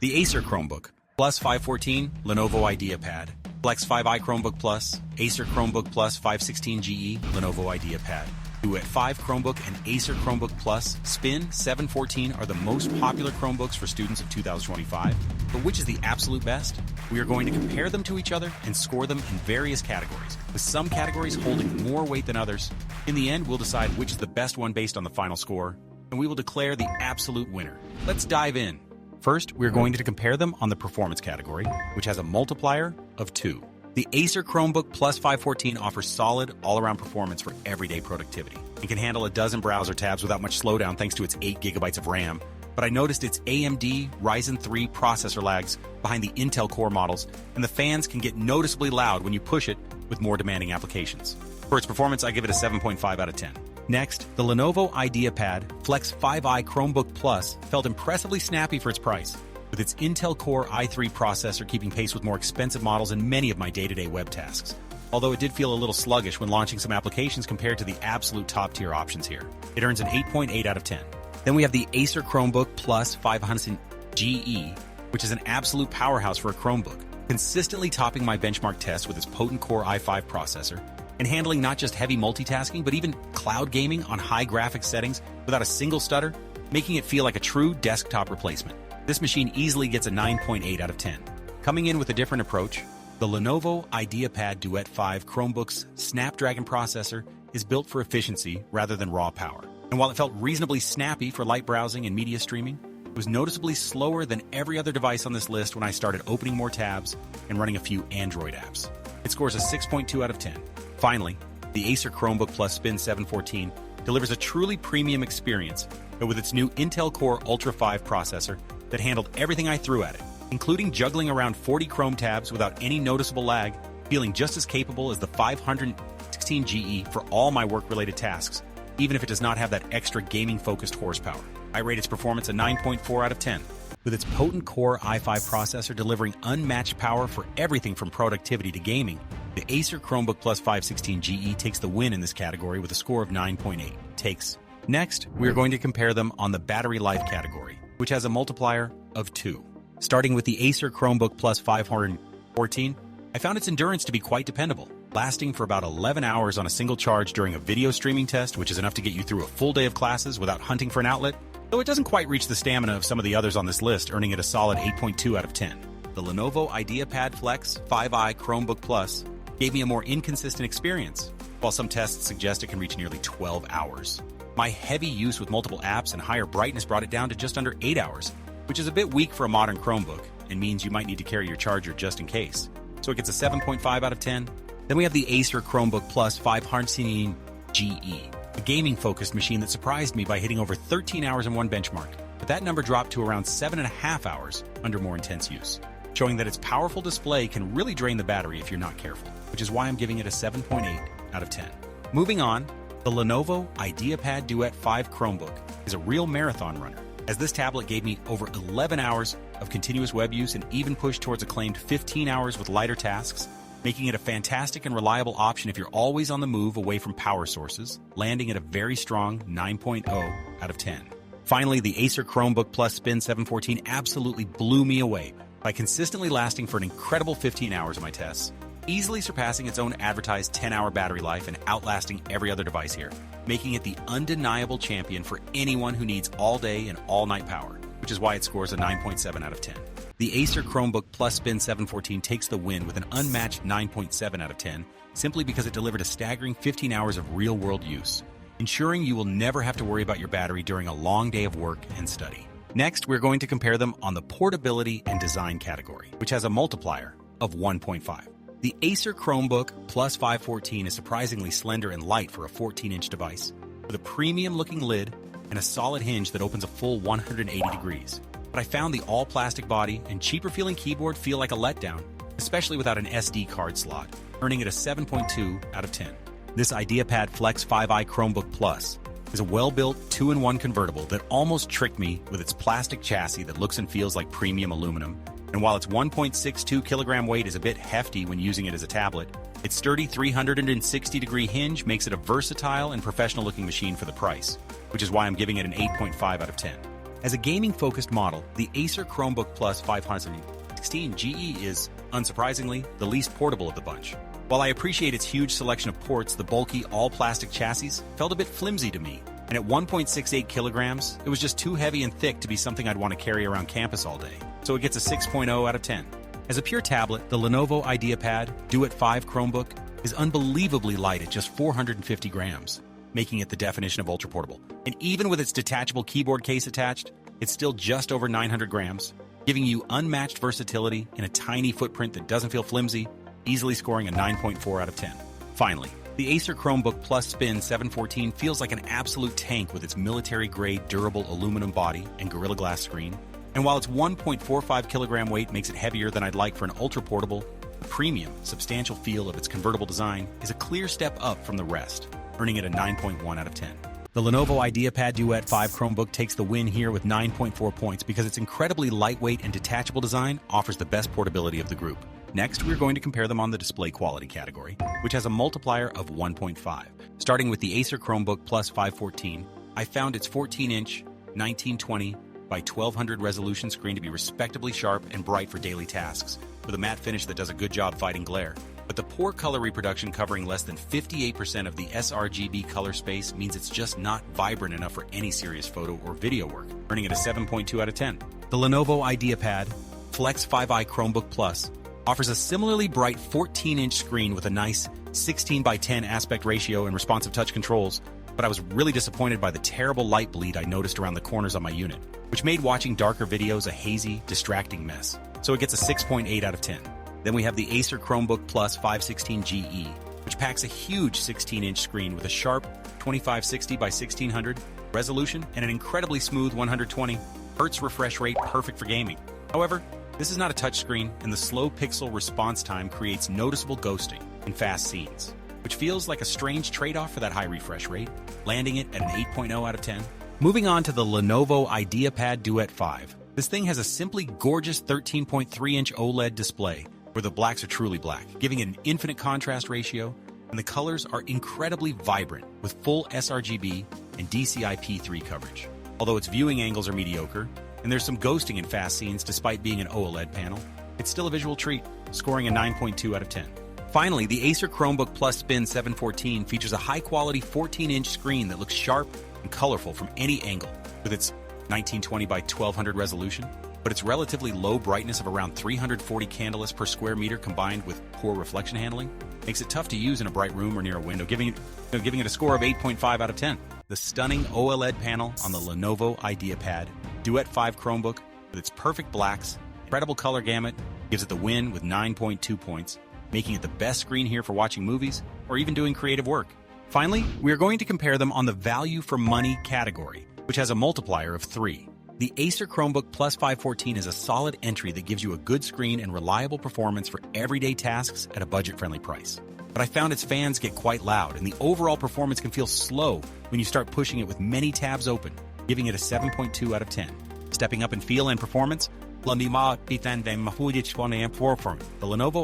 The Acer Chromebook, Plus 514, Lenovo IdeaPad, Flex 5i Chromebook Plus, Acer Chromebook Plus 516GE, Lenovo IdeaPad, Duet 5 Chromebook and Acer Chromebook Plus Spin 714 are the most popular Chromebooks for students of 2025. But which is the absolute best? We are going to compare them to each other and score them in various categories, with some categories holding more weight than others. In the end, we'll decide which is the best one based on the final score, and we will declare the absolute winner. Let's dive in. First, we're going to compare them on the performance category, which has a multiplier of 2. The Acer Chromebook Plus 514 offers solid, all-around performance for everyday productivity. It can handle a dozen browser tabs without much slowdown thanks to its 8 GB of RAM, but I noticed its AMD Ryzen 3 processor lags behind the Intel Core models, and the fans can get noticeably loud when you push it with more demanding applications. For its performance, I give it a 7.5 out of 10. Next, the Lenovo IdeaPad Flex 5i Chromebook Plus felt impressively snappy for its price, with its Intel Core i3 processor keeping pace with more expensive models in many of my day-to-day web tasks. Although it did feel a little sluggish when launching some applications compared to the absolute top-tier options here. It earns an 8.8 out of 10. Then we have the Acer Chromebook Plus 500GE, which is an absolute powerhouse for a Chromebook, consistently topping my benchmark tests with its potent Core i5 processor, and handling not just heavy multitasking, but even cloud gaming on high graphics settings without a single stutter, making it feel like a true desktop replacement. This machine easily gets a 9.8 out of 10. Coming in with a different approach, the Lenovo IdeaPad Duet 5 Chromebook's Snapdragon processor is built for efficiency rather than raw power. And while it felt reasonably snappy for light browsing and media streaming, it was noticeably slower than every other device on this list when I started opening more tabs and running a few Android apps. It scores a 6.2 out of 10. Finally, the Acer Chromebook Plus Spin 714 delivers a truly premium experience, but with its new Intel Core Ultra 5 processor that handled everything I threw at it, including juggling around 40 Chrome tabs without any noticeable lag, feeling just as capable as the 516GE for all my work-related tasks, even if it does not have that extra gaming-focused horsepower. I rate its performance a 9.4 out of 10. With its potent Core i5 processor delivering unmatched power for everything from productivity to gaming, the Acer Chromebook Plus 516GE takes the win in this category with a score of 9.8 takes. Next, we are going to compare them on the battery life category, which has a multiplier of 2. Starting with the Acer Chromebook Plus 514, I found its endurance to be quite dependable, lasting for about 11 hours on a single charge during a video streaming test, which is enough to get you through a full day of classes without hunting for an outlet, though it doesn't quite reach the stamina of some of the others on this list, earning it a solid 8.2 out of 10. The Lenovo IdeaPad Flex 5i Chromebook Plus gave me a more inconsistent experience, while some tests suggest it can reach nearly 12 hours. My heavy use with multiple apps and higher brightness brought it down to just under 8 hours, which is a bit weak for a modern Chromebook and means you might need to carry your charger just in case. So it gets a 7.5 out of 10. Then we have the Acer Chromebook Plus 516GE, a gaming-focused machine that surprised me by hitting over 13 hours in one benchmark, but that number dropped to around 7.5 hours under more intense use, showing that its powerful display can really drain the battery if you're not careful, which is why I'm giving it a 7.8 out of 10. Moving on, the Lenovo IdeaPad Duet 5 Chromebook is a real marathon runner, as this tablet gave me over 11 hours of continuous web use and even pushed towards a claimed 15 hours with lighter tasks, making it a fantastic and reliable option if you're always on the move away from power sources, landing at a very strong 9.0 out of 10. Finally, the Acer Chromebook Plus Spin 714 absolutely blew me away by consistently lasting for an incredible 15 hours of my tests, easily surpassing its own advertised 10-hour battery life and outlasting every other device here, making it the undeniable champion for anyone who needs all-day and all-night power, which is why it scores a 9.7 out of 10. The Acer Chromebook Plus Spin 714 takes the win with an unmatched 9.7 out of 10, simply because it delivered a staggering 15 hours of real-world use, ensuring you will never have to worry about your battery during a long day of work and study. Next, we're going to compare them on the portability and design category, which has a multiplier of 1.5. The Acer Chromebook Plus 514 is surprisingly slender and light for a 14-inch device, with a premium-looking lid and a solid hinge that opens a full 180 degrees. But I found the all-plastic body and cheaper-feeling keyboard feel like a letdown, especially without an SD card slot, earning it a 7.2 out of 10. This IdeaPad Flex 5i Chromebook Plus is a well-built 2-in-1 convertible that almost tricked me with its plastic chassis that looks and feels like premium aluminum. And while its 1.62 kilogram weight is a bit hefty when using it as a tablet, its sturdy 360-degree hinge makes it a versatile and professional-looking machine for the price, which is why I'm giving it an 8.5 out of 10. As a gaming-focused model, the Acer Chromebook Plus 516 GE is, unsurprisingly, the least portable of the bunch. While I appreciate its huge selection of ports, the bulky, all-plastic chassis felt a bit flimsy to me, and at 1.68 kilograms, it was just too heavy and thick to be something I'd want to carry around campus all day. So it gets a 6.0 out of 10. As a pure tablet, the Lenovo IdeaPad Duet 5 Chromebook is unbelievably light at just 450 grams, making it the definition of ultra-portable. And even with its detachable keyboard case attached, it's still just over 900 grams, giving you unmatched versatility in a tiny footprint that doesn't feel flimsy, easily scoring a 9.4 out of 10. Finally, the Acer Chromebook Plus Spin 714 feels like an absolute tank with its military-grade durable aluminum body and Gorilla Glass screen. And while its 1.45 kilogram weight makes it heavier than I'd like for an ultra-portable, the premium, substantial feel of its convertible design is a clear step up from the rest, earning it a 9.1 out of 10. The Lenovo IdeaPad Duet 5 Chromebook takes the win here with 9.4 points because its incredibly lightweight and detachable design offers the best portability of the group. Next, we're going to compare them on the display quality category, which has a multiplier of 1.5. Starting with the Acer Chromebook Plus 514, I found its 14-inch 1920 by 1200 resolution screen to be respectably sharp and bright for daily tasks, with a matte finish that does a good job fighting glare. But the poor color reproduction covering less than 58% of the sRGB color space means it's just not vibrant enough for any serious photo or video work, earning it a 7.2 out of 10. The Lenovo IdeaPad Flex 5i Chromebook Plus offers a similarly bright 14-inch screen with a nice 16 by 10 aspect ratio and responsive touch controls, but I was really disappointed by the terrible light bleed I noticed around the corners on my unit, which made watching darker videos a hazy, distracting mess. So it gets a 6.8 out of 10. Then we have the Acer Chromebook Plus 516 GE, which packs a huge 16-inch screen with a sharp 2560 by 1600 resolution and an incredibly smooth 120 Hz refresh rate perfect for gaming. However, this is not a touchscreen, and the slow pixel response time creates noticeable ghosting in fast scenes, which feels like a strange trade-off for that high refresh rate, landing it at an 8.0 out of 10. Moving on to the Lenovo IdeaPad Duet 5. This thing has a simply gorgeous 13.3-inch OLED display, where the blacks are truly black, giving it an infinite contrast ratio, and the colors are incredibly vibrant with full sRGB and DCI-P3 coverage. Although its viewing angles are mediocre, and there's some ghosting in fast scenes despite being an OLED panel, it's still a visual treat, scoring a 9.2 out of 10. Finally, the Acer Chromebook Plus Spin 714 features a high-quality 14-inch screen that looks sharp and colorful from any angle, with its 1920 by 1200 resolution, but its relatively low brightness of around 340 candles per square meter combined with poor reflection handling makes it tough to use in a bright room or near a window, giving it a score of 8.5 out of 10. The stunning OLED panel on the Lenovo IdeaPad Duet 5 Chromebook with its perfect blacks, incredible color gamut, gives it the win with 9.2 points, making it the best screen here for watching movies or even doing creative work. Finally, we are going to compare them on the value for money category, which has a multiplier of 3. The Acer Chromebook Plus 514 is a solid entry that gives you a good screen and reliable performance for everyday tasks at a budget-friendly price. But I found its fans get quite loud, and the overall performance can feel slow when you start pushing it with many tabs open, giving it a 7.2 out of 10. Stepping up in feel and performance, the Lenovo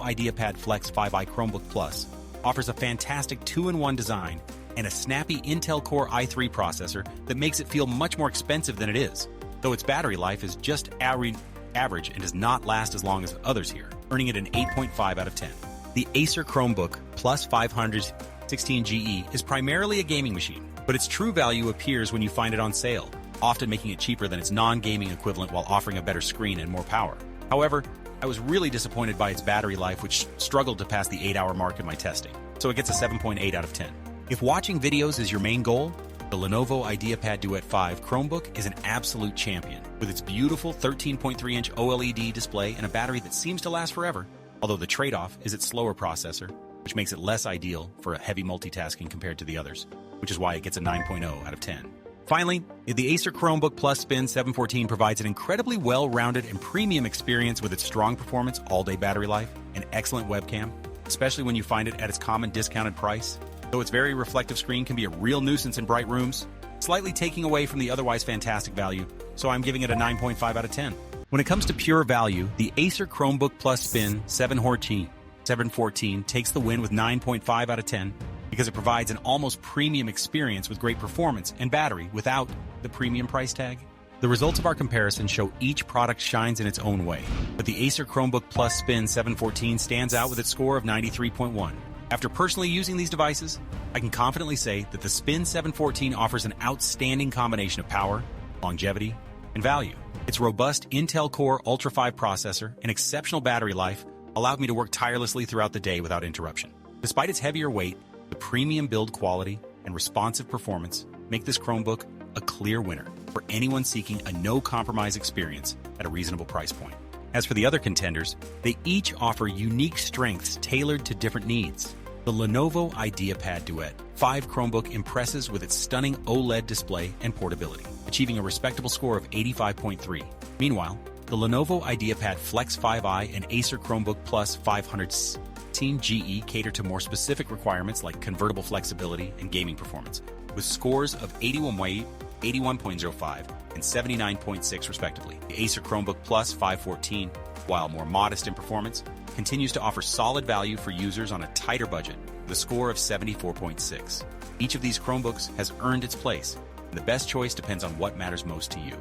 IdeaPad Flex 5i Chromebook Plus offers a fantastic 2-in-1 design and a snappy Intel Core i3 processor that makes it feel much more expensive than it is, though its battery life is just average and does not last as long as others here, earning it an 8.5 out of 10. The Acer Chromebook Plus 516 GE is primarily a gaming machine, but its true value appears when you find it on sale, often making it cheaper than its non-gaming equivalent while offering a better screen and more power. However, I was really disappointed by its battery life, which struggled to pass the 8-hour mark in my testing, so it gets a 7.8 out of 10. If watching videos is your main goal, the Lenovo IdeaPad Duet 5 Chromebook is an absolute champion, with its beautiful 13.3-inch OLED display and a battery that seems to last forever, although the trade-off is its slower processor, which makes it less ideal for a heavy multitasking compared to the others, which is why it gets a 9.0 out of 10. Finally, the Acer Chromebook Plus Spin 714 provides an incredibly well-rounded and premium experience with its strong performance, all-day battery life, and excellent webcam, especially when you find it at its common discounted price. Though its very reflective screen can be a real nuisance in bright rooms, slightly taking away from the otherwise fantastic value, so I'm giving it a 9.5 out of 10. When it comes to pure value, the Acer Chromebook Plus Spin 714 takes the win with 9.5 out of 10 because it provides an almost premium experience with great performance and battery without the premium price tag. The results of our comparison show each product shines in its own way, but the Acer Chromebook Plus Spin 714 stands out with its score of 93.1. After personally using these devices, I can confidently say that the Spin 714 offers an outstanding combination of power, longevity, and value. Its robust Intel Core Ultra 5 processor and exceptional battery life allowed me to work tirelessly throughout the day without interruption. Despite its heavier weight, the premium build quality and responsive performance make this Chromebook a clear winner for anyone seeking a no-compromise experience at a reasonable price point. As for the other contenders, they each offer unique strengths tailored to different needs. The Lenovo IdeaPad Duet 5 Chromebook impresses with its stunning OLED display and portability, achieving a respectable score of 85.3. Meanwhile, the Lenovo IdeaPad Flex 5i and Acer Chromebook Plus 516 GE cater to more specific requirements like convertible flexibility and gaming performance, with scores of 81.05 and 79.6 respectively. The Acer Chromebook Plus 514, while more modest in performance, continues to offer solid value for users on a tighter budget, with a score of 74.6. Each of these Chromebooks has earned its place, and the best choice depends on what matters most to you.